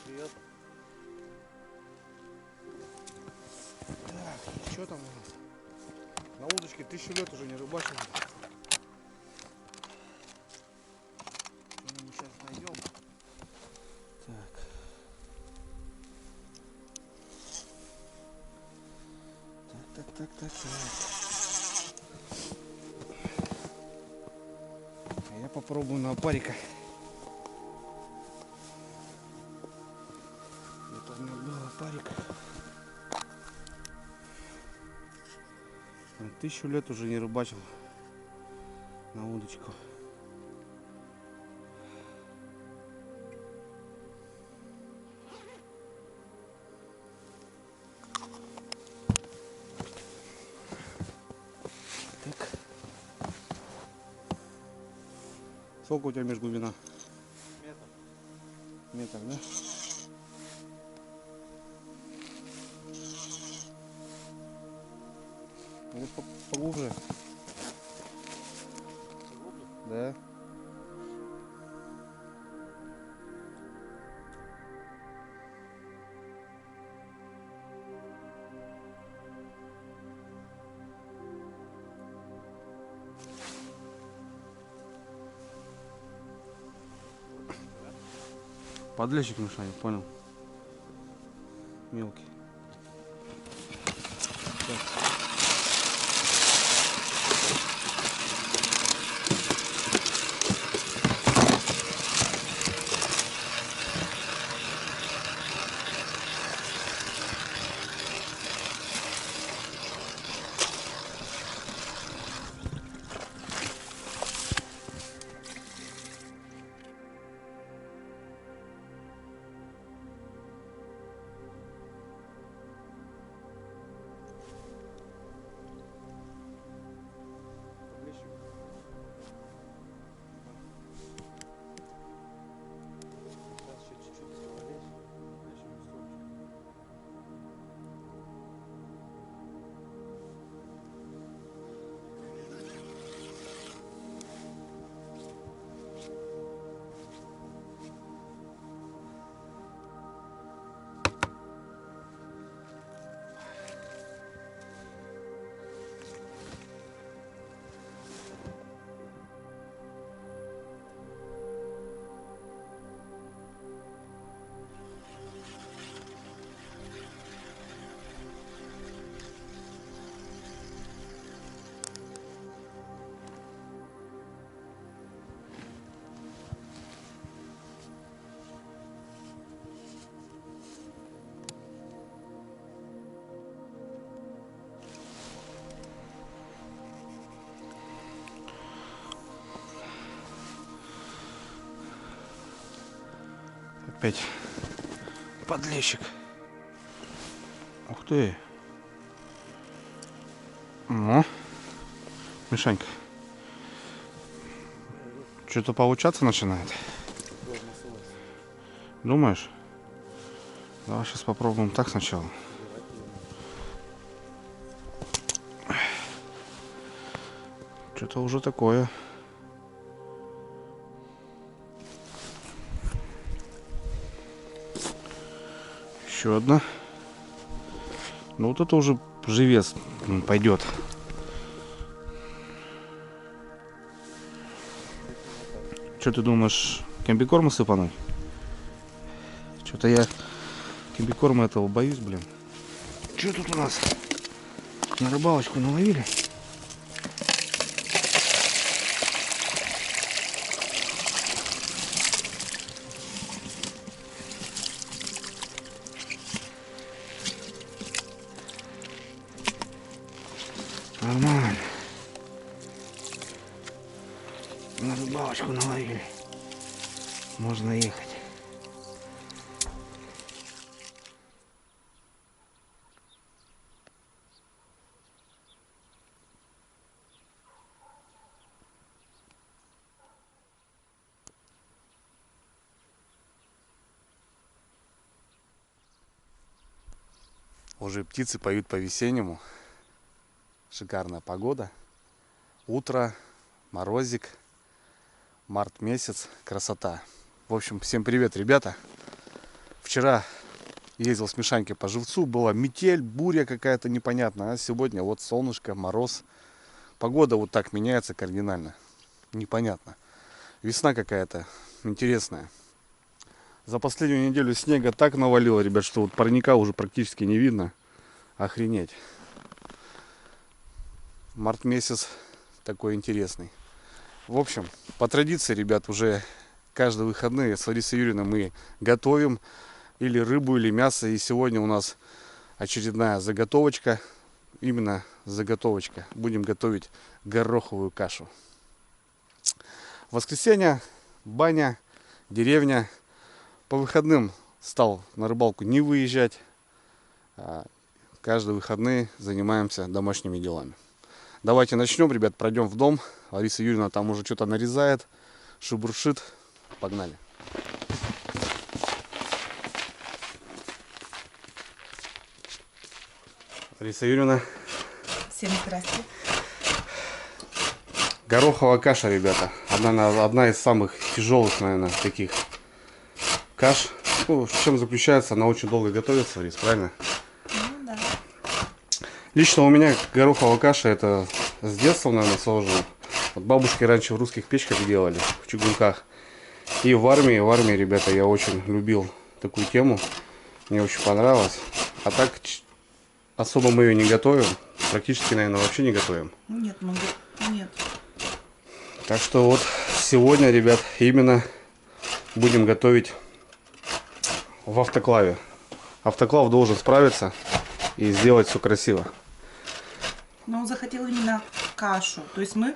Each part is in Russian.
Привет. Так, что там у нас? На удочке 1000 лет уже не рыбачил. Что мы сейчас найдем? Так. Так. А я попробую на опарика. Это у меня был опарик. 1000 лет уже не рыбачил на удочку. Так. Сколько у тебя межглубина? Метр, да? Вот поглубже. Да. Подлещик мешает, понял. Мелкий. Так. Опять подлещик. Ух ты. Ну, Мишанька, что-то получаться начинает. Думаешь? Давай сейчас попробуем так сначала. Что-то уже такое. Еще одна. Ну вот это уже живец пойдет. Что ты думаешь, комбикорма сыпануть? Что-то я комбикорма этого боюсь, блин. Что тут у нас? На рыбалочку наловили? Нормально. На рыбалочку наловили. Можно ехать. Уже птицы поют по-весеннему. Шикарная погода. Утро, морозик, март месяц, красота. В общем, всем привет, ребята. Вчера ездил с Мишанькой по Живцу, была метель, буря какая-то непонятная. А сегодня вот солнышко, мороз. Погода вот так меняется кардинально. Непонятно. Весна какая-то интересная. За последнюю неделю снега так навалило, ребят, что вот парника уже практически не видно. Охренеть. Март месяц такой интересный. В общем, по традиции, ребят, уже каждые выходные с Ларисой Юрьевной мы готовим или рыбу, или мясо. И сегодня у нас очередная заготовочка. Именно заготовочка. Будем готовить гороховую кашу. Воскресенье, баня, деревня. По выходным стал на рыбалку не выезжать. Каждые выходные занимаемся домашними делами. Давайте начнем, ребят, пройдем в дом. Лариса Юрьевна там уже что-то нарезает, шебуршит. Погнали. Лариса Юрьевна. Всем здрасте. Гороховая каша, ребята. Одна из самых тяжелых, наверное, таких каш. Ну, в чем заключается? Она очень долго готовится, Ларис, правильно? Ну да. Лично у меня гороховая каша это с детства, наверное, сложено. Вот бабушки раньше в русских печках делали, в чугунках. И в армии, ребята, я очень любил такую тему. Мне очень понравилось. А так особо мы ее не готовим. Практически, наверное, вообще не готовим. Нет, нет. Так что вот сегодня, ребят, именно будем готовить в автоклаве. Автоклав должен справиться и сделать все красиво. Но он захотел именно кашу. То есть мы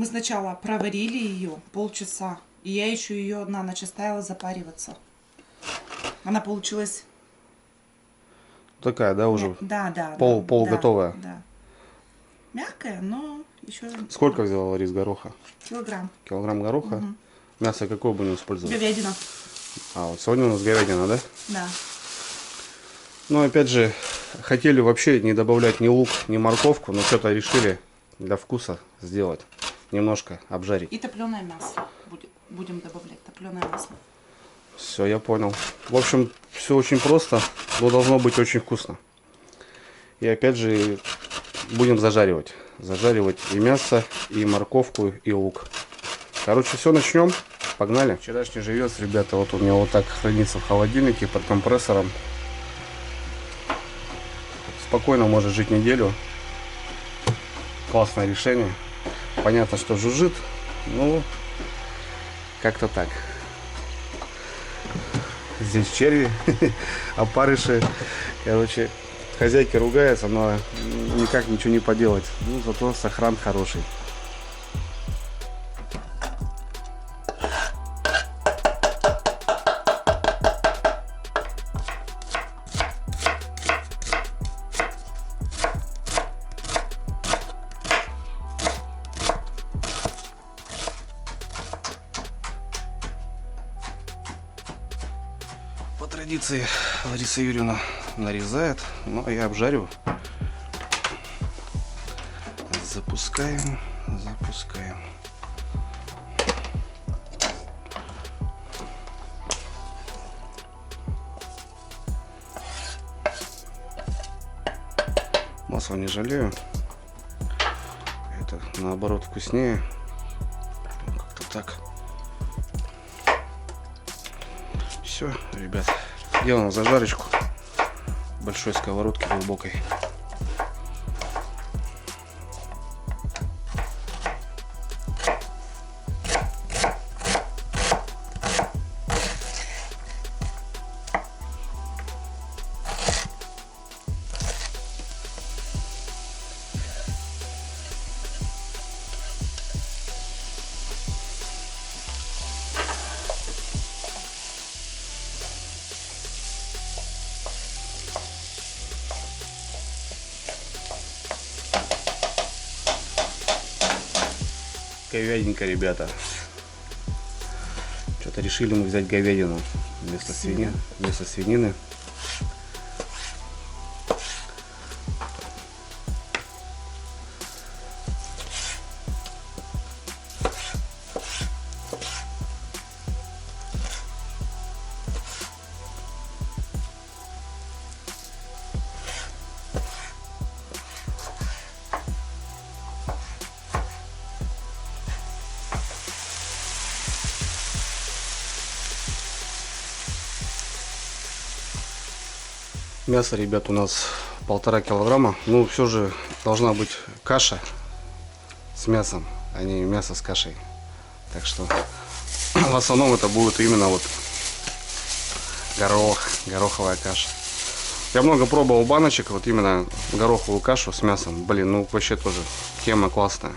сначала проварили ее полчаса. И я еще ее на ночь оставила запариваться. Она получилась... Такая, да, уже? Да. Полуготовая. Да. Мягкая, но еще... Сколько взяла Ларис гороха? Килограмм. Килограмм гороха? Угу. Мясо какое будем использовать? Говядина. А, вот сегодня у нас говядина, да? Да. Ну, опять же, хотели вообще не добавлять ни лук, ни морковку, но что-то решили для вкуса сделать. Немножко обжарить. И топленое мясо будем добавлять. Топленое масло. Все, я понял. В общем, все очень просто, но должно быть очень вкусно. И опять же, будем зажаривать. Зажаривать и мясо, и морковку, и лук. Короче, все, начнем. Погнали. Вчерашний живец, ребята, вот у меня вот так хранится в холодильнике под компрессором. Спокойно может жить неделю. Классное решение. Понятно, что жужжит, ну, как-то так. Здесь черви, опарыши. Короче, хозяйки ругаются, но никак ничего не поделать. Ну, зато сохран хороший. По традиции Лариса Юрьевна нарезает, ну а я обжарю. Запускаем. Масла не жалею. Это наоборот вкуснее. Как-то так. Все, ребят, делаем зажарочку большой сковородки глубокой. Говядинка, ребята. Что-то решили мы взять говядину вместо свинины. Мясо, ребят, у нас 1,5 килограмма. Ну, все же должна быть каша с мясом, а не мясо с кашей. Так что в основном это будет именно вот гороховая каша. Я много пробовал баночек, вот именно гороховую кашу с мясом. Блин, ну вообще тоже тема классная.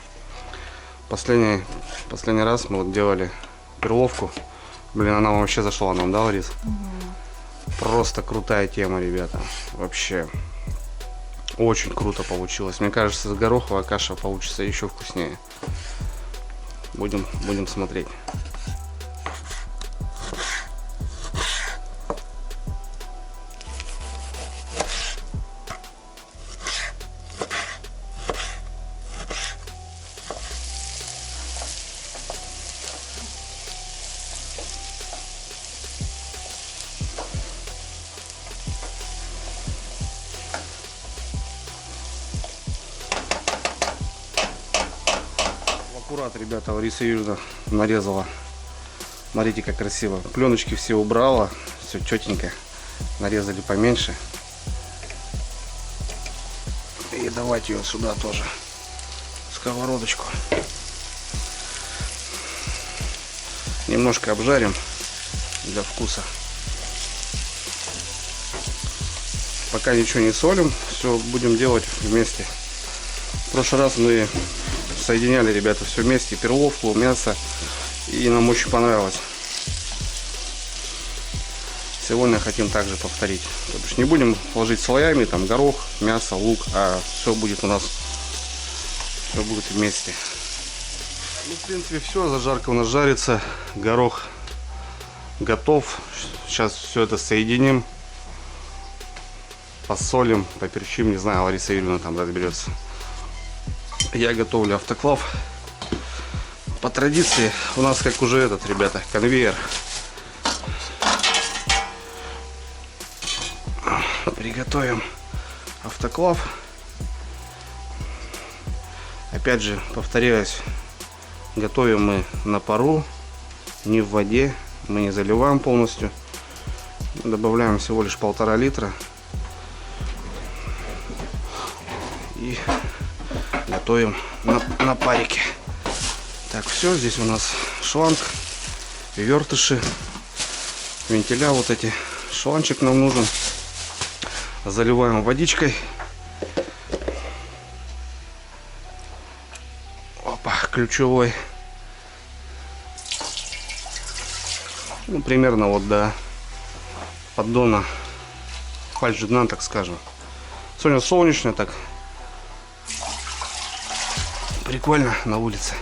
Последний раз мы вот делали перловку. Блин, она вообще зашла нам, да, Ларис? Просто крутая тема, ребята. Вообще очень круто получилось. Мне кажется, гороховая каша получится еще вкуснее. Будем смотреть. Аккурат, ребята, Лариса Юрьевна нарезала. Смотрите, как красиво. Пленочки все убрала, все четенько. Нарезали поменьше. И давайте ее сюда тоже, сковородочку. Немножко обжарим для вкуса. Пока ничего не солим, все будем делать вместе. В прошлый раз мы соединяли, ребята, все вместе, перловку, мясо, и нам очень понравилось. Сегодня хотим также повторить. То бишь не будем ложить слоями, там горох, мясо, лук, а все будет у нас, все будет вместе. Ну, в принципе, все, зажарка у нас жарится, горох готов. Сейчас все это соединим, посолим, поперчим, не знаю, Лариса Юрьевна там разберется. Я готовлю автоклав. По традиции у нас как уже этот, ребята, конвейер. Приготовим автоклав. Опять же, повторяюсь, готовим мы на пару, не в воде. Мы не заливаем полностью. Добавляем всего лишь 1,5 литра. И готовим на парике. Так, все, здесь у нас шланг, вертыши, вентиля вот эти. Шланчик нам нужен. Заливаем водичкой. Опа, ключевой. Ну, примерно вот до поддона пальчик дна, так скажем. Сегодня солнечно, так прикольно на улице.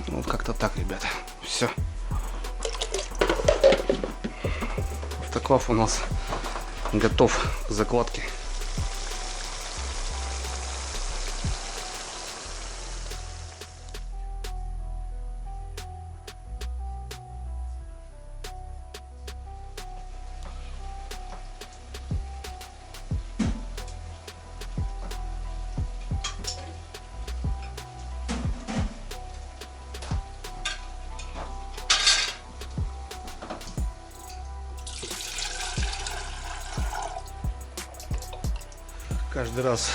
Вот как-то так, ребята. Все. Автоклав у нас готов к закладке. Каждый раз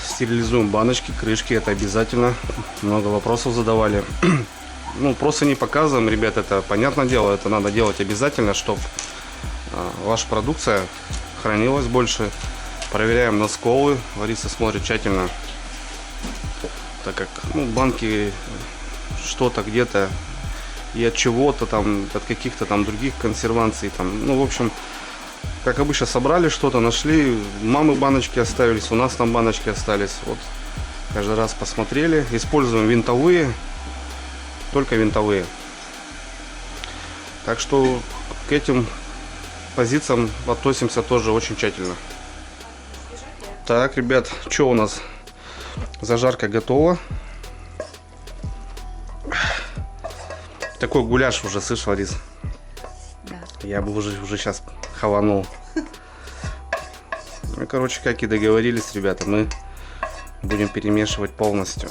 стерилизуем баночки, крышки, это обязательно. Много вопросов задавали. Ну, просто не показываем, ребят, это понятное дело, это надо делать обязательно, чтобы ваша продукция хранилась больше. Проверяем на сколы, Лариса смотрит тщательно, так как банки что-то где-то и от чего-то там, от каких-то там других консерваций там, ну, в общем, как обычно, собрали что-то, нашли, мамы баночки оставились, у нас там баночки остались. Вот каждый раз посмотрели. Используем винтовые, только винтовые. Так что к этим позициям относимся тоже очень тщательно. Так, ребят, что у нас? Зажарка готова. Такой гуляш уже, слышь, Ларис? Да. Я бы уже сейчас хаванул. Ну, короче, как и договорились, ребята, мы будем перемешивать полностью.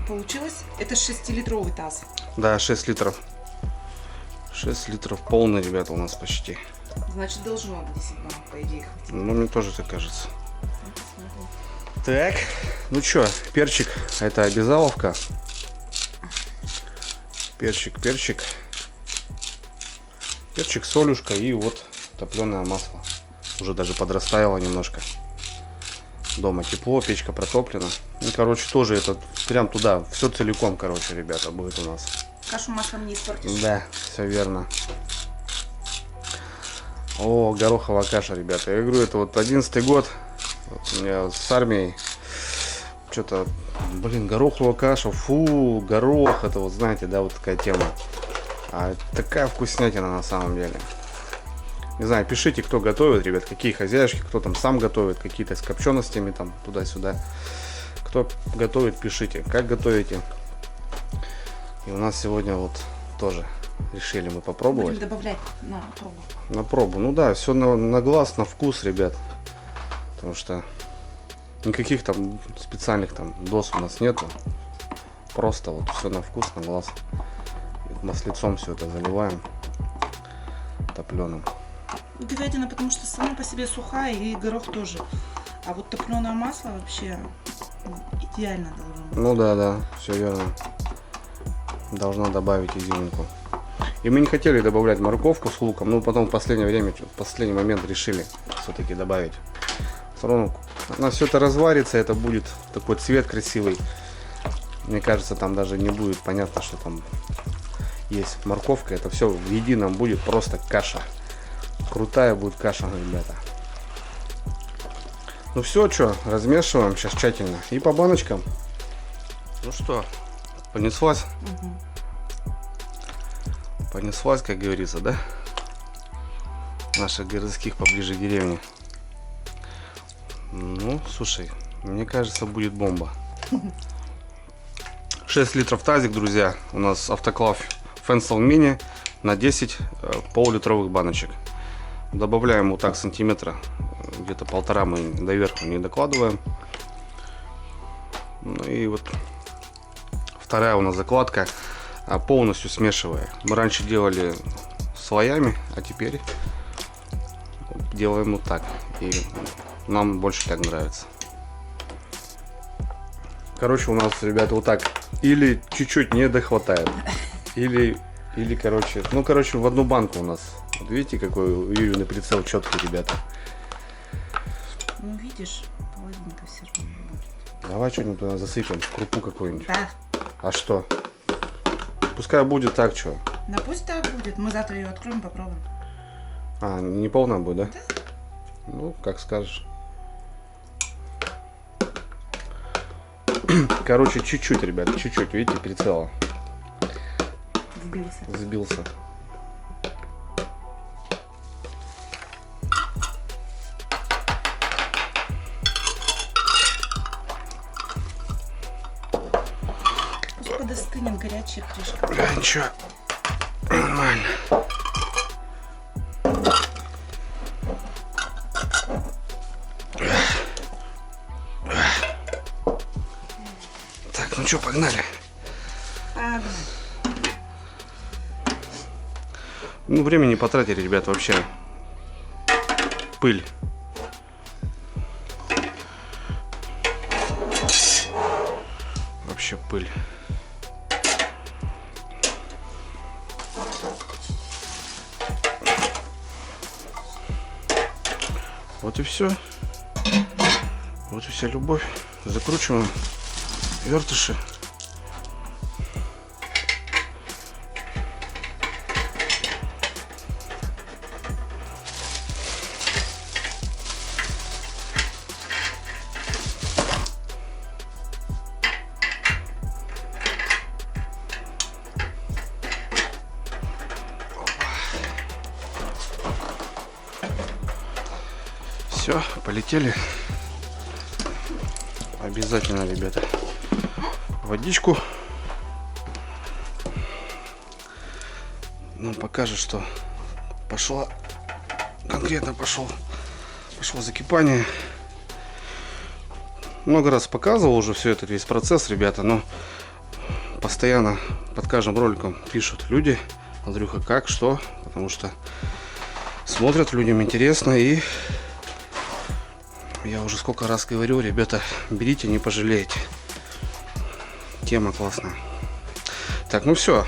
получилось. Это 6-литровый таз. Да, 6 литров. 6 литров полный, ребята, у нас почти. Значит, должно 10 банок, по идее, хватить. Ну, мне тоже так кажется. Так, ну чё, перчик, это обязаловка. Перчик. Перчик, солюшка и вот топленое масло. Уже даже подрастаяло немножко. Дома тепло, печка протоплена. Ну, короче, тоже это прям туда, все целиком, короче, ребята, будет у нас. Кашу маслом не испортишь. Да, все верно. О, гороховая каша, ребята. Я говорю, это вот 11-й год. Вот у меня с армией. Что-то, блин, гороховая каша. Фу, горох. Это вот, знаете, да, вот такая тема. А такая вкуснятина на самом деле. Не знаю, пишите, кто готовит, ребят, какие хозяюшки, кто там сам готовит, какие-то с копченостями там туда-сюда. Кто готовит, пишите, как готовите. И у нас сегодня вот тоже решили мы попробовать. Будем добавлять на пробу. На пробу. Ну да, все на глаз, на вкус, ребят. Потому что никаких там специальных там доз у нас нету. Просто вот все на вкус, на глаз. Маслицом все это заливаем топленым. Говядина, потому что сама по себе сухая, и горох тоже. А вот топленое масло вообще идеально должно быть. Ну да, все верно. Должна добавить изюминку. И мы не хотели добавлять морковку с луком, но потом в последнее время, в последний момент решили все-таки добавить. Все равно она все это разварится, это будет такой цвет красивый. Мне кажется, там даже не будет понятно, что там есть морковка. Это все в едином будет просто каша. Крутая будет каша, ребята. Ну все, что, размешиваем сейчас тщательно. И по баночкам. Ну что, понеслась? Понеслась, как говорится, да? Наших городских поближе к деревне. Ну, слушай, мне кажется, будет бомба. 6 литров тазик, друзья. У нас автоклав Fenstal Mini на 10 пол-литровых баночек. Добавляем вот так сантиметра, где-то 1,5 мы доверху не докладываем. Ну и вот вторая у нас закладка, полностью смешивая. Мы раньше делали слоями, а теперь делаем вот так. И нам больше так нравится. Короче, у нас, ребята, вот так. Или чуть-чуть не дохватает. Или, короче, ну, короче, в одну банку у нас. Вот видите, какой у Юрины прицел четкий, ребята. Ну, видишь, половинка все равно будет. Давай что-нибудь туда засыпем, крупу какую-нибудь. Да. А что? Пускай будет так, что. Да пусть так будет. Мы завтра ее откроем, попробуем. А, не полная будет, да? Да. Ну, как скажешь. Короче, чуть-чуть, ребят, чуть-чуть, видите, прицела. Сбился. Пусть подостынет горячая крышка. Да, ничего. Нормально. Так, ну что, погнали. Ну, времени не потратили, ребят, вообще. Пыль. Вообще пыль. Вот и все. Вот и вся любовь. Закручиваем вертыши. Все, полетели. Обязательно, ребята, водичку. Нам покажет, что пошла, конкретно пошло закипание. Много раз показывал уже все этот весь процесс, ребята, но постоянно под каждым роликом пишут люди: Андрюха, как, что? Потому что смотрят, людям интересно. И я уже сколько раз говорю, ребята, берите, не пожалеете. Тема классная. Так, ну все.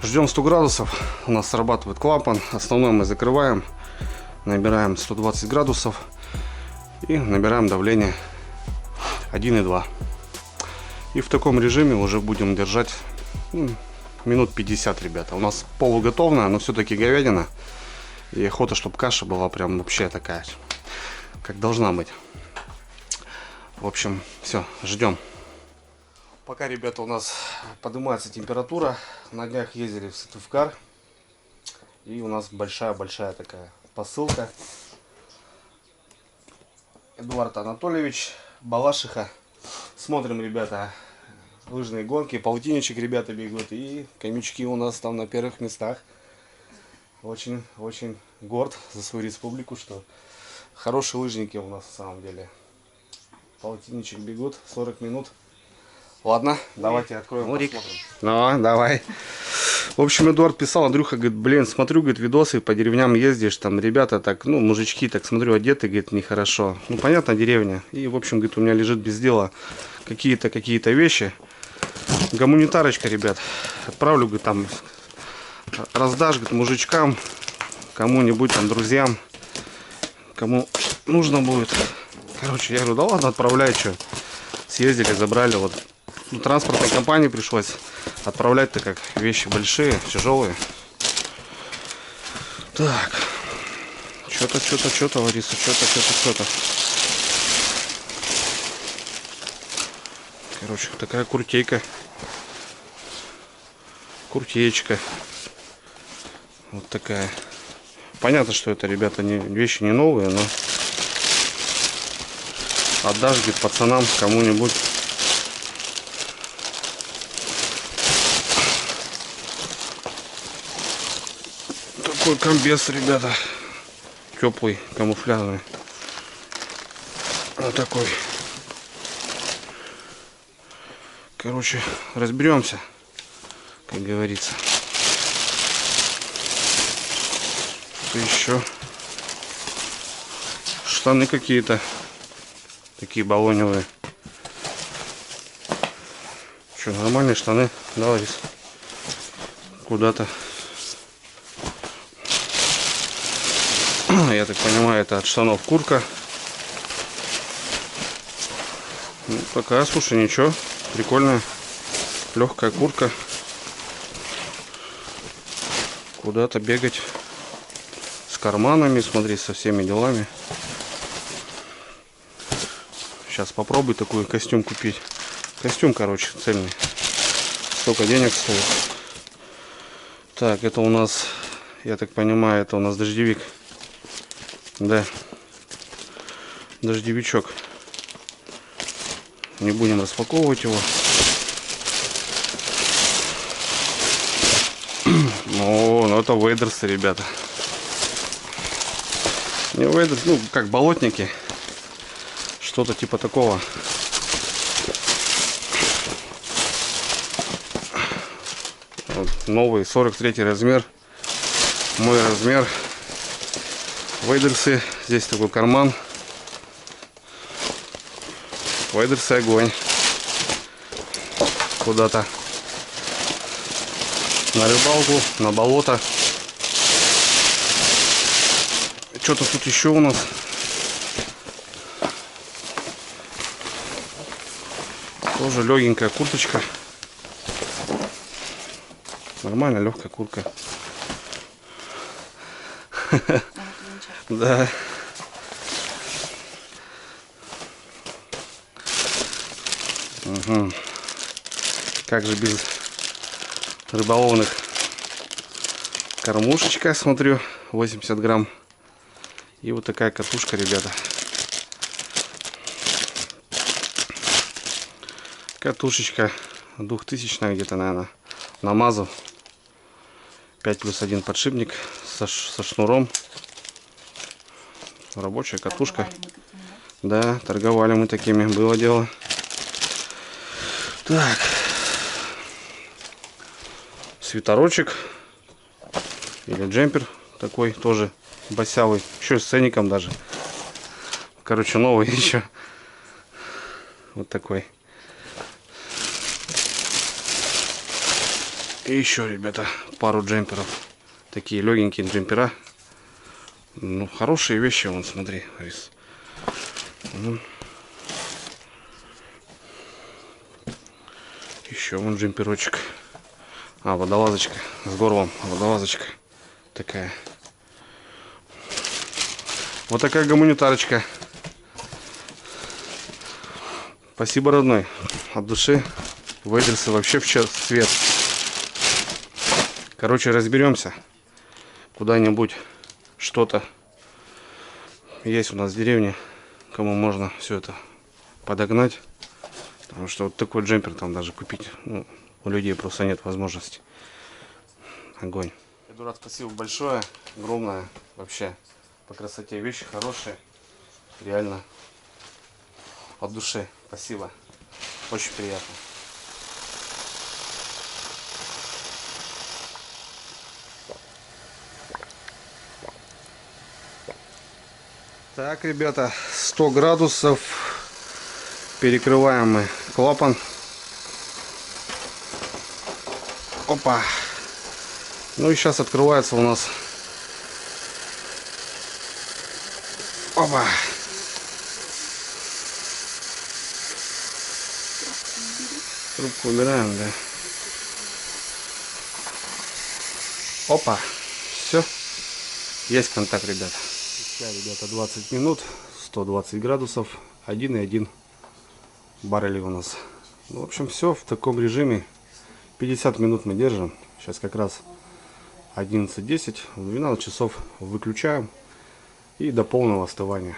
Ждем 100 градусов. У нас срабатывает клапан. Основной мы закрываем. Набираем 120 градусов. И набираем давление 1,2. И в таком режиме уже будем держать минут 50, ребята. У нас полуготовная, но все-таки говядина. И охота, чтобы каша была прям вообще такая, как должна быть. В общем, все, ждем. Пока, ребята, у нас поднимается температура. На днях ездили в Сыктывкар. И у нас большая-большая такая посылка. Эдуард Анатольевич, Балашиха. Смотрим, ребята, лыжные гонки, полтинничек ребята бегут. И хомячки у нас там на первых местах. Очень горд за свою республику, что хорошие лыжники у нас в самом деле. Полтинничек бегут 40 минут. Ладно, давайте откроем, Мурик. Посмотрим. Ну, давай. В общем, Эдуард писал: Андрюха, говорит, блин, смотрю, говорит, видосы, по деревням ездишь, там ребята так, ну, мужички, так смотрю, одеты, говорит, нехорошо. Ну, понятно, деревня. И, в общем, говорит, у меня лежит без дела какие-то вещи. Гуманитарочка, ребят. Отправлю, говорит, там, раздашь, говорит, мужичкам, кому-нибудь там, друзьям, кому нужно будет. Короче, я говорю, да ладно, отправляй, что. Съездили, забрали, вот. Ну, транспортной компании пришлось отправлять, так как вещи большие, тяжелые. Так. Что-то, Лариса, что-то. Короче, такая куртейка. Куртеечка. Вот такая. Понятно, что это, ребята, вещи не новые, но отдашь, говорит, пацанам, кому-нибудь. Такой комбез, ребята. Теплый, камуфляжный. Вот такой. Короче, разберемся, как говорится. Что еще? Штаны какие-то. Такие баллоневые. Что, нормальные штаны? Да, Ларис? Куда-то. Я так понимаю, это от штанов куртка. Ну, такая, слушай, ничего. Прикольная. Легкая куртка. Куда-то бегать. С карманами, смотри, со всеми делами. Сейчас попробуй такой костюм купить. Костюм, короче, цельный. Столько денег стоит. Так, это у нас, я так понимаю, это у нас дождевик. Да. Дождевичок. Не будем распаковывать его. Ну, это вейдерсы, ребята. Не вейдерсы, ну, как болотники. Что-то типа такого. Вот, новый 43 размер. Мой размер. Вейдерсы. Здесь такой карман. Вейдерсы огонь. Куда-то на рыбалку, на болото. Что-то тут еще у нас. Тоже легенькая курточка. Нормально, легкая куртка. Да. Угу. Как же без рыболовных. Кормушечка, смотрю, 80 грамм. И вот такая катушка, ребята. Катушечка 2000 где-то, наверное, на Мазу. 5+1 подшипник со шнуром. Рабочая катушка. Да, торговали мы такими, было дело. Так, свитерочек или джемпер такой тоже босявый, еще с ценником даже. Короче, новый еще. Вот такой. И еще, ребята, пару джемперов. Такие легенькие джемпера. Ну, хорошие вещи, вон, смотри, Рис. Еще вон джемперочек. А, водолазочка с горлом. Водолазочка такая. Вот такая гуманитарочка. Спасибо, родной. От души. Вейдерсы вообще в цвет. Короче, разберемся. Куда-нибудь что-то есть у нас в деревне, кому можно все это подогнать. Потому что вот такой джемпер там даже купить, ну, у людей просто нет возможности. Огонь. Эдуард, спасибо большое, огромное. Вообще по красоте вещи хорошие. Реально от души. Спасибо. Очень приятно. Так, ребята, 100 градусов. Перекрываем мы клапан. Опа. Ну и сейчас открывается у нас. Опа. Трубку убираем, да. Опа. Все. Есть контакт, ребята. Ребята, 20 минут, 120 градусов, 1,1 баррелей у нас. Ну, в общем, все в таком режиме. 50 минут мы держим. Сейчас как раз 11:10, в 12 часов выключаем и до полного остывания.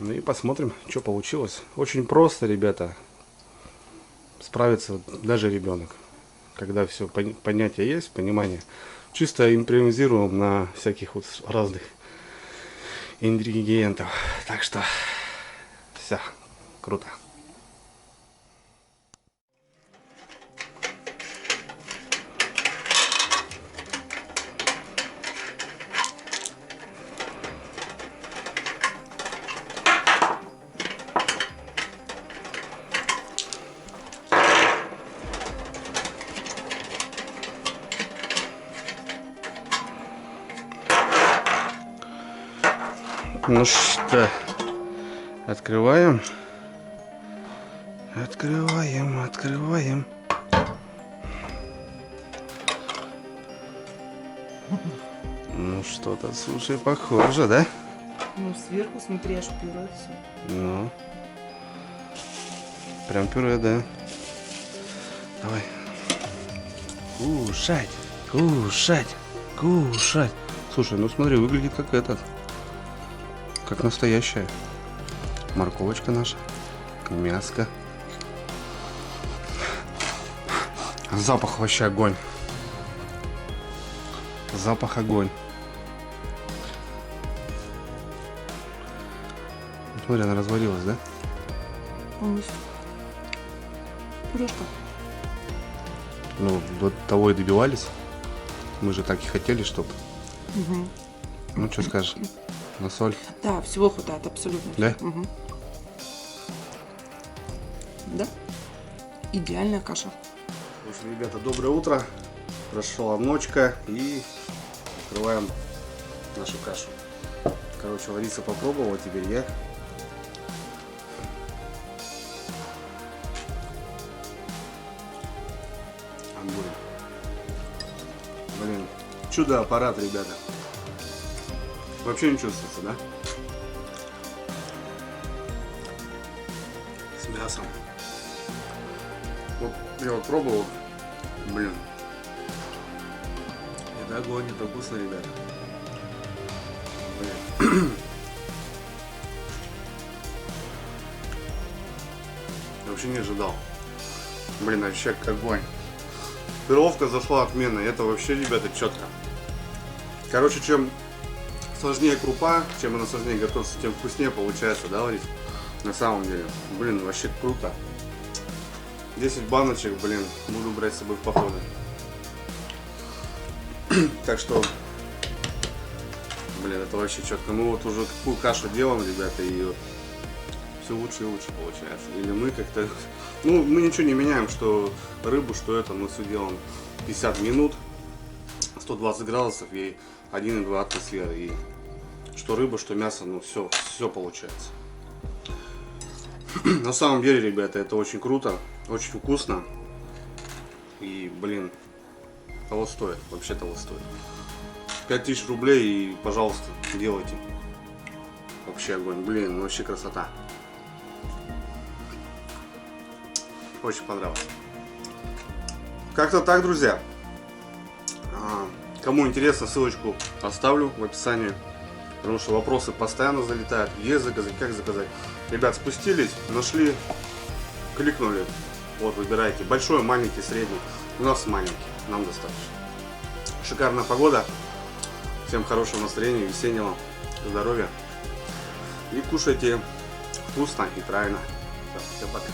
Ну и посмотрим, что получилось. Очень просто, ребята. Справится даже ребенок. Когда все понятие есть, понимание. Чисто импровизируем на всяких вот разных ингредиентов. Так что все круто. Ну что, открываем. Открываем. Ну что-то, слушай, похоже, да? Ну, сверху, смотри, аж пюре все. Ну. Прям пюре, да. Давай. Кушать. Слушай, ну смотри, выглядит как этот. Как настоящая. Морковочка наша. Мяско. Запах вообще огонь. Запах огонь. Смотри, она разварилась, да? Полностью. Пюрешка. Ну, до того и добивались. Мы же так и хотели, чтобы. Угу. Ну, что скажешь? На соль? Да, всего хватает, абсолютно. Да? Угу. Да. Идеальная каша. В общем, ребята, доброе утро. Прошла ночка и открываем нашу кашу. Короче, Лариса попробовала, теперь я. Огонь. Блин, чудо-аппарат, ребята. Вообще не чувствуется, да? С мясом. Вот я вот пробовал. Блин. Это огонь, это вкусно, ребята. Блин. Я вообще не ожидал. Блин, вообще как огонь. Перловка зашла отменно. Это вообще, ребята, четко. Короче, чем сложнее крупа, чем она сложнее готовится, тем вкуснее получается, да, Ларис? На самом деле. Блин, вообще круто. 10 баночек, блин, буду брать с собой в походы. Так что, блин, это вообще четко. Мы вот уже какую кашу делаем, ребята, и вот все лучше и лучше получается. Или мы как-то, ну, мы ничего не меняем, что рыбу, что это, мы все делаем 50 минут, 120 градусов и 1,2 атмосферы. И что рыба, что мясо, ну, все получается. На самом деле, ребята, это очень круто, очень вкусно. И, блин, того стоит, вообще того стоит. 5000 рублей и, пожалуйста, делайте. Вообще огонь, блин, вообще красота. Очень понравилось. Как-то так, друзья. Кому интересно, ссылочку оставлю в описании. Потому что вопросы постоянно залетают. Где заказать, как заказать. Ребят, спустились, нашли, кликнули. Вот, выбирайте. Большой, маленький, средний. У нас маленький, нам достаточно. Шикарная погода. Всем хорошего настроения, весеннего, здоровья. И кушайте вкусно и правильно. Всем пока.